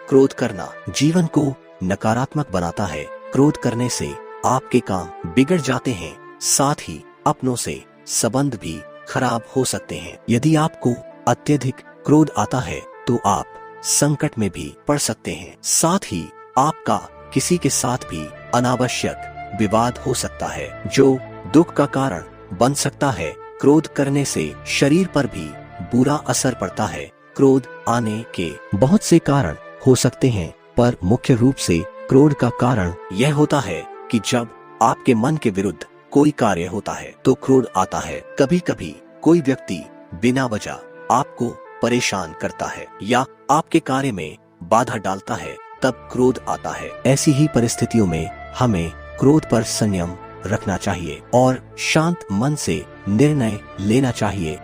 क्रोध करना जीवन को नकारात्मक बनाता है। क्रोध करने से आपके काम बिगड़ जाते हैं, साथ ही अपनों से संबंध भी खराब हो सकते हैं। यदि आपको अत्यधिक क्रोध आता है तो आप संकट में भी पड़ सकते हैं। साथ ही आपका किसी के साथ भी अनावश्यक विवाद हो सकता है, जो दुख का कारण बन सकता है। क्रोध करने से शरीर पर भी बुरा असर पड़ता है। क्रोध आने के बहुत से कारण हो सकते हैं, पर मुख्य रूप से क्रोध का कारण यह होता है कि जब आपके मन के विरुद्ध कोई कार्य होता है तो क्रोध आता है। कभी कभी कोई व्यक्ति बिना वजह आपको परेशान करता है या आपके कार्य में बाधा डालता है, तब क्रोध आता है। ऐसी ही परिस्थितियों में हमें क्रोध पर संयम रखना चाहिए और शांत मन से निर्णय लेना चाहिए।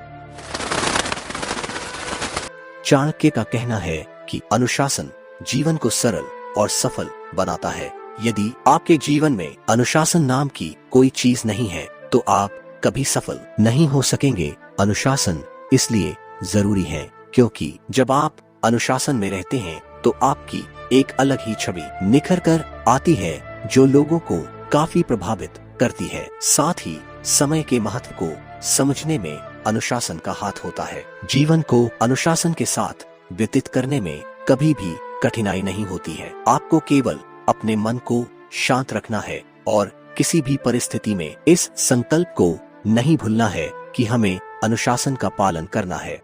चाणक्य का कहना है कि अनुशासन जीवन को सरल और सफल बनाता है। यदि आपके जीवन में अनुशासन नाम की कोई चीज नहीं है तो आप कभी सफल नहीं हो सकेंगे। अनुशासन इसलिए जरूरी है क्योंकि जब आप अनुशासन में रहते हैं तो आपकी एक अलग ही छवि निखर कर आती है, जो लोगों को काफी प्रभावित करती है। साथ ही समय के महत्व को समझने में अनुशासन का हाथ होता है। जीवन को अनुशासन के साथ व्यतीत करने में कभी भी कठिनाई नहीं होती है। आपको केवल अपने मन को शांत रखना है और किसी भी परिस्थिति में इस संकल्प को नहीं भूलना है कि हमें अनुशासन का पालन करना है।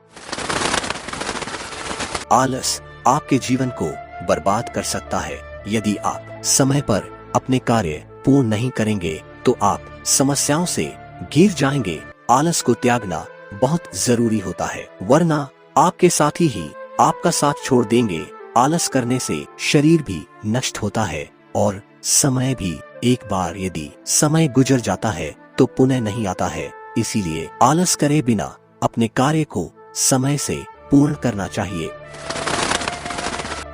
आलस आपके जीवन को बर्बाद कर सकता है। यदि आप समय पर अपने कार्य पूर्ण नहीं करेंगे तो आप समस्याओं से घिर जाएंगे। आलस को त्यागना बहुत जरूरी होता है, वरना आपके साथी ही आपका साथ छोड़ देंगे। आलस करने से शरीर भी नष्ट होता है और समय भी एक बार यदि समय गुजर जाता है तो पुनः नहीं आता है। इसीलिए आलस करे बिना अपने कार्य को समय से पूर्ण करना चाहिए।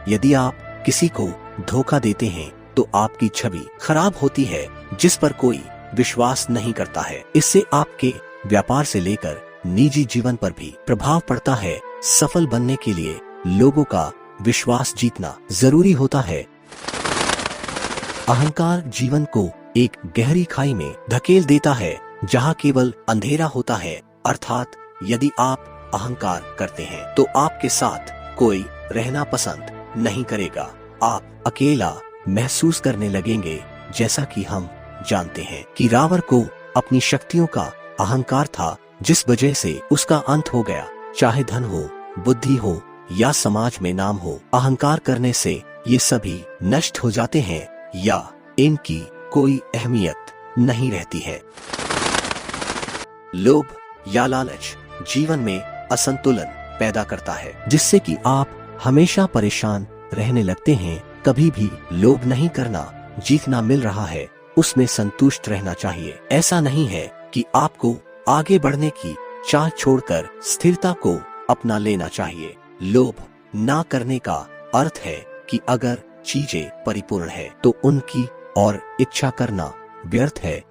यदि आप किसी को धोखा देते हैं तो आपकी छवि खराब होती है, जिस पर कोई विश्वास नहीं करता है। इससे आपके व्यापार से लेकर निजी जीवन पर भी प्रभाव पड़ता है। सफल बनने के लिए लोगों का विश्वास जीतना जरूरी होता है। अहंकार जीवन को एक गहरी खाई में धकेल देता है, जहां केवल अंधेरा होता है। अर्थात यदि आप अहंकार करते हैं तो आपके साथ कोई रहना पसंद नहीं करेगा। आप अकेला महसूस करने लगेंगे। जैसा कि हम जानते हैं कि रावण को अपनी शक्तियों का अहंकार था, जिस वजह से उसका अंत हो गया। चाहे धन हो, बुद्धि हो या समाज में नाम हो, अहंकार करने से ये सभी नष्ट हो जाते हैं या इनकी कोई अहमियत नहीं रहती है। लोभ या लालच जीवन में असंतुलन पैदा करता है, जिससे कि आप हमेशा परेशान रहने लगते हैं। कभी भी लोभ नहीं करना। जीतना मिल रहा है उसमें संतुष्ट रहना चाहिए। ऐसा नहीं है कि आपको आगे बढ़ने की चाह छोड़कर स्थिरता को अपना लेना चाहिए। लोभ ना करने का अर्थ है कि अगर चीजें परिपूर्ण है तो उनकी और इच्छा करना व्यर्थ है।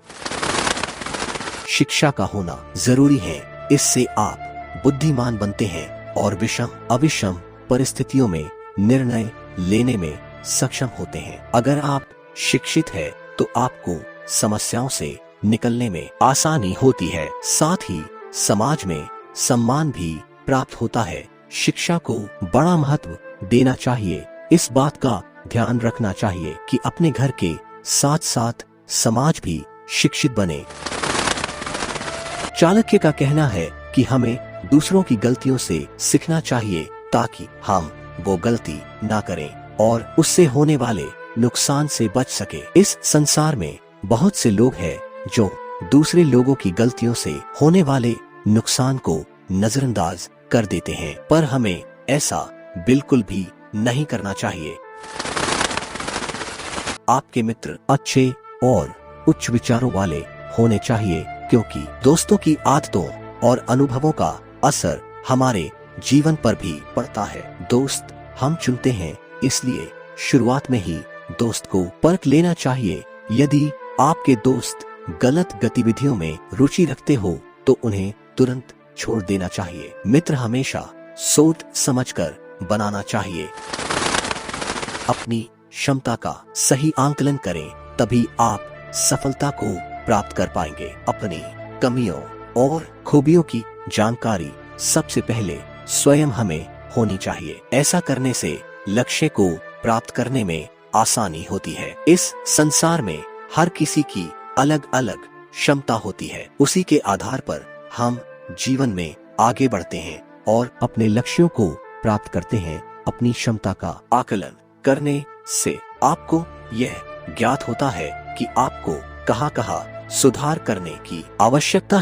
शिक्षा का होना जरूरी है। इससे आप बुद्धिमान बनते हैं और विषम अविषम परिस्थितियों में निर्णय लेने में सक्षम होते हैं। अगर आप शिक्षित हैं तो आपको समस्याओं से निकलने में आसानी होती है। साथ ही समाज में सम्मान भी प्राप्त होता है। शिक्षा को बड़ा महत्व देना चाहिए। इस बात का ध्यान रखना चाहिए कि अपने घर के साथ साथ समाज भी शिक्षित बने। चाणक्य का कहना है कि हमें दूसरों की गलतियों से सीखना चाहिए ताकि हम वो गलती ना करें और उससे होने वाले नुकसान से बच सके। इस संसार में बहुत से लोग हैं जो दूसरे लोगों की गलतियों से होने वाले नुकसान को नजरअंदाज कर देते हैं, पर हमें ऐसा बिल्कुल भी नहीं करना चाहिए। आपके मित्र अच्छे और उच्च विचारों वाले होने चाहिए, क्योंकि दोस्तों की आदतों और अनुभवों का असर हमारे जीवन पर भी पड़ता है। दोस्त हम चुनते हैं, इसलिए शुरुआत में ही दोस्त को परख लेना चाहिए। यदि आपके दोस्त गलत गतिविधियों में रुचि रखते हो तो उन्हें तुरंत छोड़ देना चाहिए। मित्र हमेशा सोच समझकर बनाना चाहिए। अपनी क्षमता का सही आंकलन करें, तभी आप सफलता को प्राप्त कर पाएंगे। अपनी कमियों और खूबियों की जानकारी सबसे पहले स्वयं हमें होनी चाहिए। ऐसा करने से लक्ष्य को प्राप्त करने में आसानी होती है। इस संसार में हर किसी की अलग अलग क्षमता होती है। उसी के आधार पर हम जीवन में आगे बढ़ते हैं और अपने लक्ष्यों को प्राप्त करते हैं। अपनी क्षमता का आकलन करने से आपको यह ज्ञात होता है कि आपको कहाँ-कहाँ सुधार करने की आवश्यकता है।